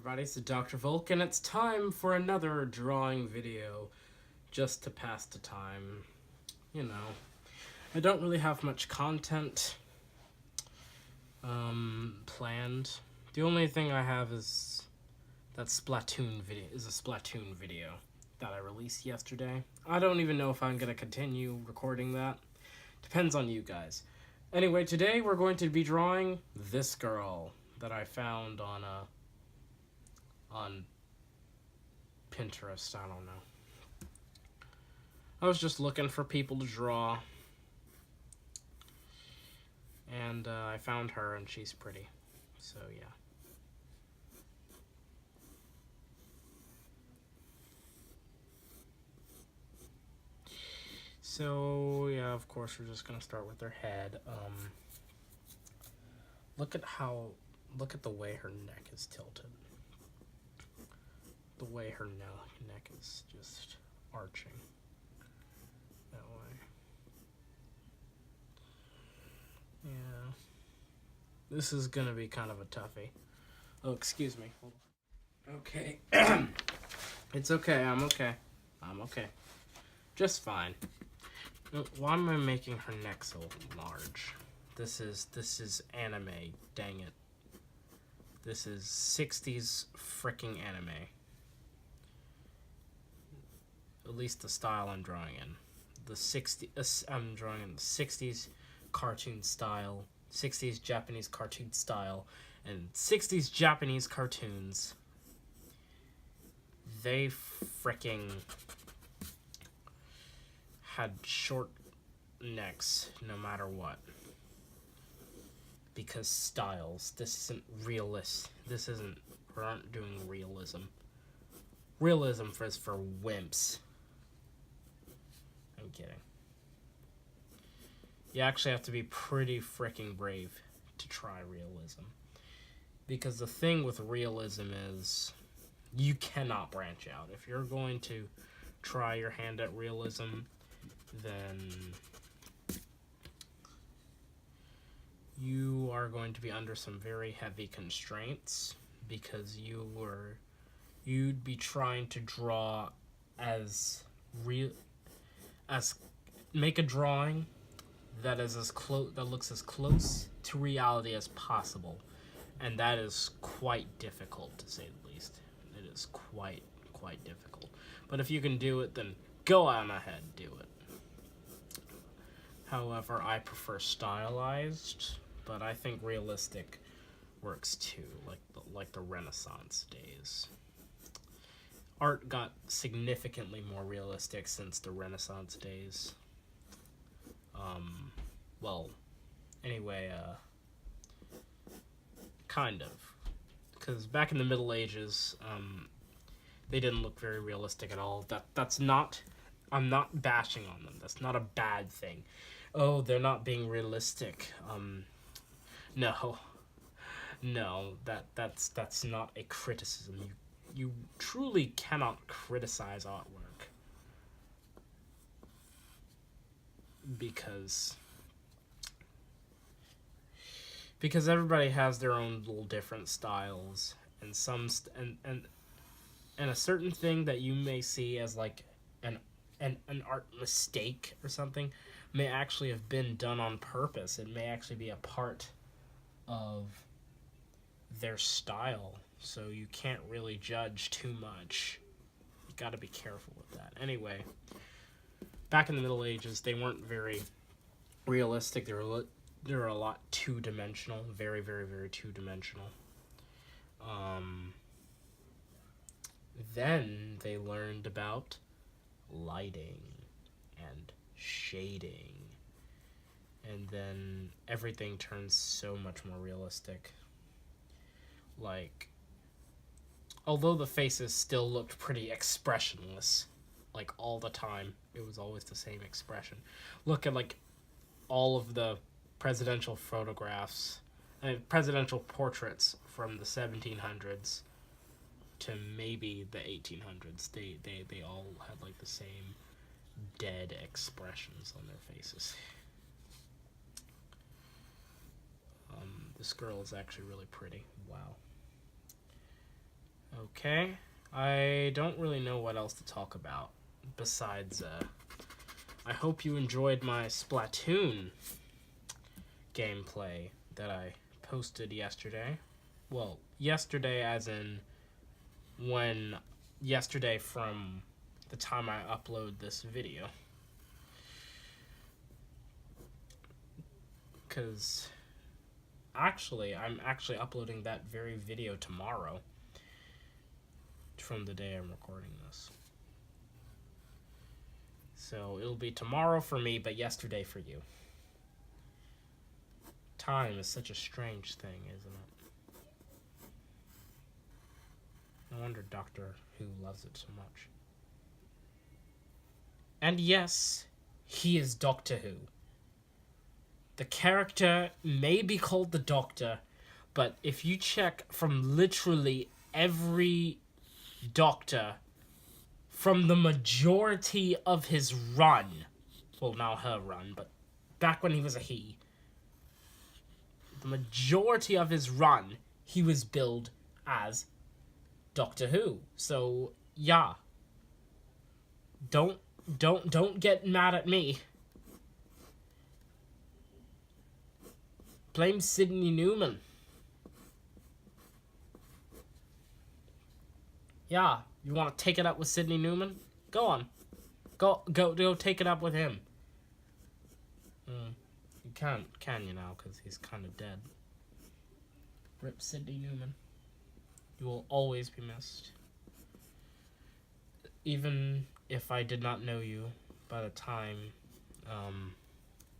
everybody, it's Dr. Volk, and it's time for another drawing video, just to pass the time. You know, I don't really have much content planned. The only thing I have is that Splatoon video that I released yesterday. I don't even know if I'm gonna continue recording that. Depends on you guys. Anyway, today we're going to be drawing this girl that I found on Pinterest. I don't know. I was just looking for people to draw, and I found her, and she's pretty. So yeah. So yeah, of course we're just gonna start with her head. Look at the way her neck is tilted. The way her neck is just arching that way. Yeah. This is gonna be kind of a toughie. Oh, excuse me. Hold on. Okay. It's okay. I'm okay. Just fine. Why am I making her neck so large? This is anime, dang it. This is 60s fricking anime. At least the style I'm drawing in. I'm drawing in the 60s cartoon style, 60s Japanese cartoon style, and 60s Japanese cartoons. They fricking had short necks no matter what. Because styles. This isn't realist. We aren't doing realism. Realism is for wimps. I'm kidding. You actually have to be pretty freaking brave to try realism. Because the thing with realism is you cannot branch out. If you're going to try your hand at realism, then you are going to be under some very heavy constraints, because you'd be trying to draw make a drawing that looks as close to reality as possible, and that is quite difficult, to say the least. It is quite difficult. But if you can do it, then go on ahead, do it. However, I prefer stylized, but I think realistic works too, like the Renaissance days. Art got significantly more realistic since the Renaissance days. Well, anyway, kind of. Because back in the Middle Ages, they didn't look very realistic at all. I'm not bashing on them. That's not a bad thing. Oh, they're not being realistic. No, that's not a criticism. You truly cannot criticize artwork, because everybody has their own little different styles, and and a certain thing that you may see as like an art mistake or something may actually have been done on purpose. It may actually be a part of their style, so you can't really judge too much. You gotta be careful with that. Anyway, back in the Middle Ages, they weren't very realistic. They were a lot two-dimensional, very, very, very two-dimensional. Then they learned about lighting and shading, and then everything turns so much more realistic. Like, although the faces still looked pretty expressionless, like all the time, it was always the same expression. Look at like all of the presidential photographs, presidential portraits from the 1700s to maybe the 1800s. They all had like the same dead expressions on their faces. This girl is actually really pretty. Wow. Okay, I don't really know what else to talk about besides, I hope you enjoyed my Splatoon gameplay that I posted yesterday. Well, yesterday as in yesterday from the time I upload this video. Because I'm actually uploading that very video tomorrow from the day I'm recording this. So it'll be tomorrow for me, but yesterday for you. Time is such a strange thing, isn't it? No wonder Doctor Who loves it so much. And yes, he is Doctor Who. The character may be called the Doctor, but if you check from literally every Doctor from the majority of his run, well, now her run, but back when he was a he, the majority of his run, he was billed as Doctor Who. So, yeah. Don't get mad at me. Blame Sydney Newman. Yeah, you want to take it up with Sydney Newman? Go on. Go take it up with him. You can't, can you now? Because he's kind of dead. Rip Sydney Newman. You will always be missed. Even if I did not know you by the time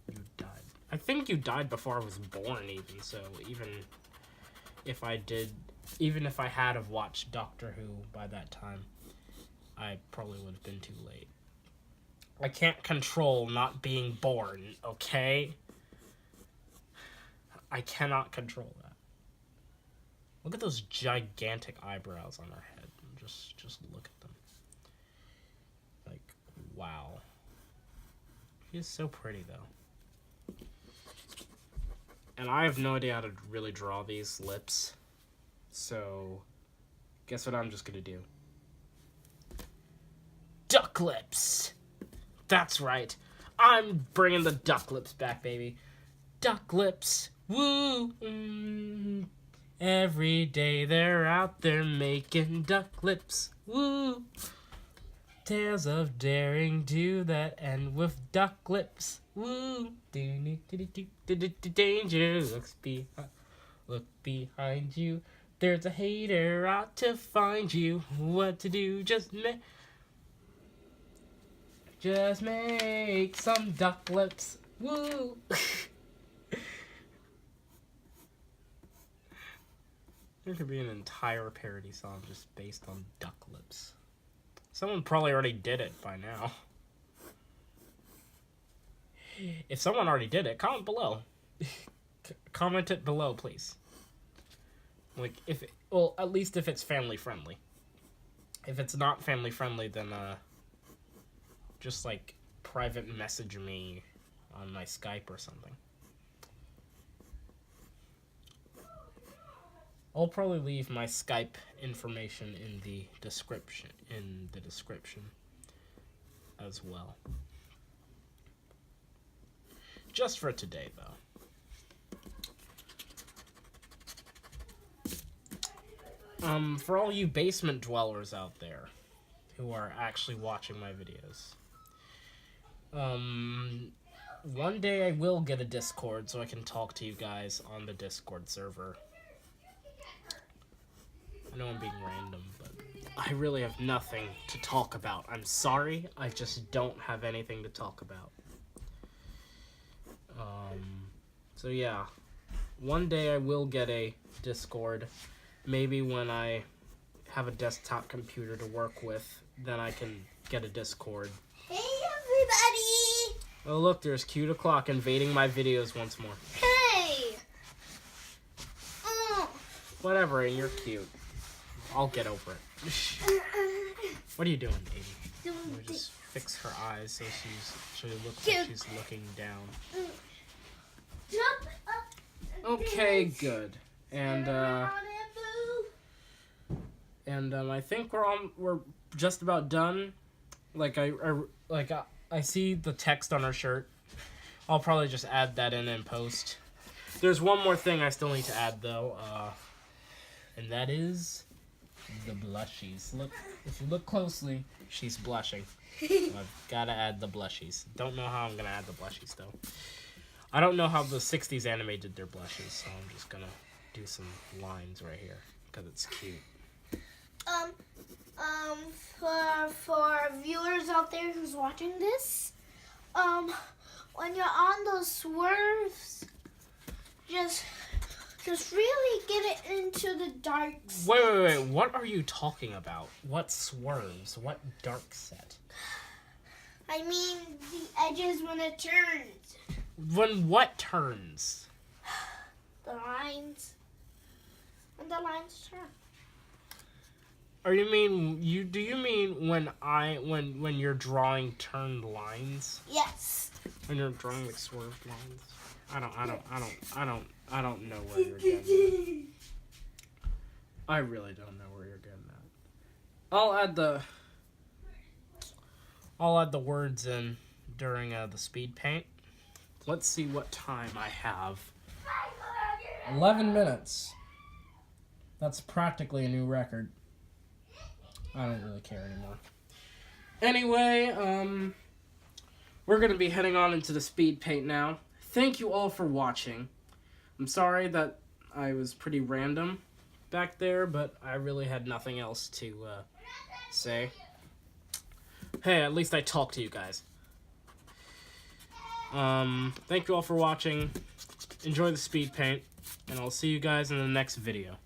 you died. I think you died before I was born even, so even if I had have watched Doctor Who by that time, I probably would have been too late. I can't control not being born, okay? I cannot control that. Look at those gigantic eyebrows on her head. Just look at them. Like, wow. She is so pretty, though. And I have no idea how to really draw these lips. So, guess what I'm just gonna do? Duck lips! That's right. I'm bringing the duck lips back, baby. Duck lips. Woo! Every day they're out there making duck lips. Woo! Tales of daring do that end with duck lips. Woo! Danger look behind you. There's a hater out to find you. What to do? Just make some duck lips. Woo! There could be an entire parody song just based on duck lips. Someone probably already did it by now. If someone already did it, comment below. Comment it below, please. Like, well, at least if it's family friendly. If it's not family friendly, then, just, like, private message me on my Skype or something. I'll probably leave my Skype information in the description as well. Just for today, though. For all you basement dwellers out there who are actually watching my videos, one day I will get a Discord so I can talk to you guys on the Discord server. I know I'm being random, but I really have nothing to talk about. I'm sorry, I just don't have anything to talk about. So yeah, one day I will get a Discord. Maybe when I have a desktop computer to work with, then I can get a Discord. Hey everybody! Oh look, there's Cute O'Clock invading my videos once more. Hey! Whatever, you're cute. I'll get over it. What are you doing, baby? Let me just fix her eyes so she looks like she's looking down. Jump up. Okay, good. And And I think we're just about done. Like I see the text on our shirt. I'll probably just add that in post. There's one more thing I still need to add though, and that is the blushies. Look, if you look closely, she's blushing. I've gotta add the blushies. Don't know how I'm gonna add the blushies though. I don't know how the 60s anime did their blushes, so I'm just gonna do some lines right here because it's cute. For viewers out there who's watching this, when you're on those swerves, just really get it into the darks. Wait. What are you talking about? What swerves? What dark set? I mean the edges when it turns. When what turns? The lines. When the lines turn. Or do you mean when you're drawing turned lines? Yes. When you're drawing like swerved lines? I don't know where you're getting at. I really don't know where you're getting at. I'll add the words in during the speed paint. Let's see what time I have. 11 minutes. That's practically a new record. I don't really care anymore. Anyway, we're going to be heading on into the speed paint now. Thank you all for watching. I'm sorry that I was pretty random back there, but I really had nothing else to say. Hey, at least I talked to you guys. Thank you all for watching. Enjoy the speed paint, and I'll see you guys in the next video.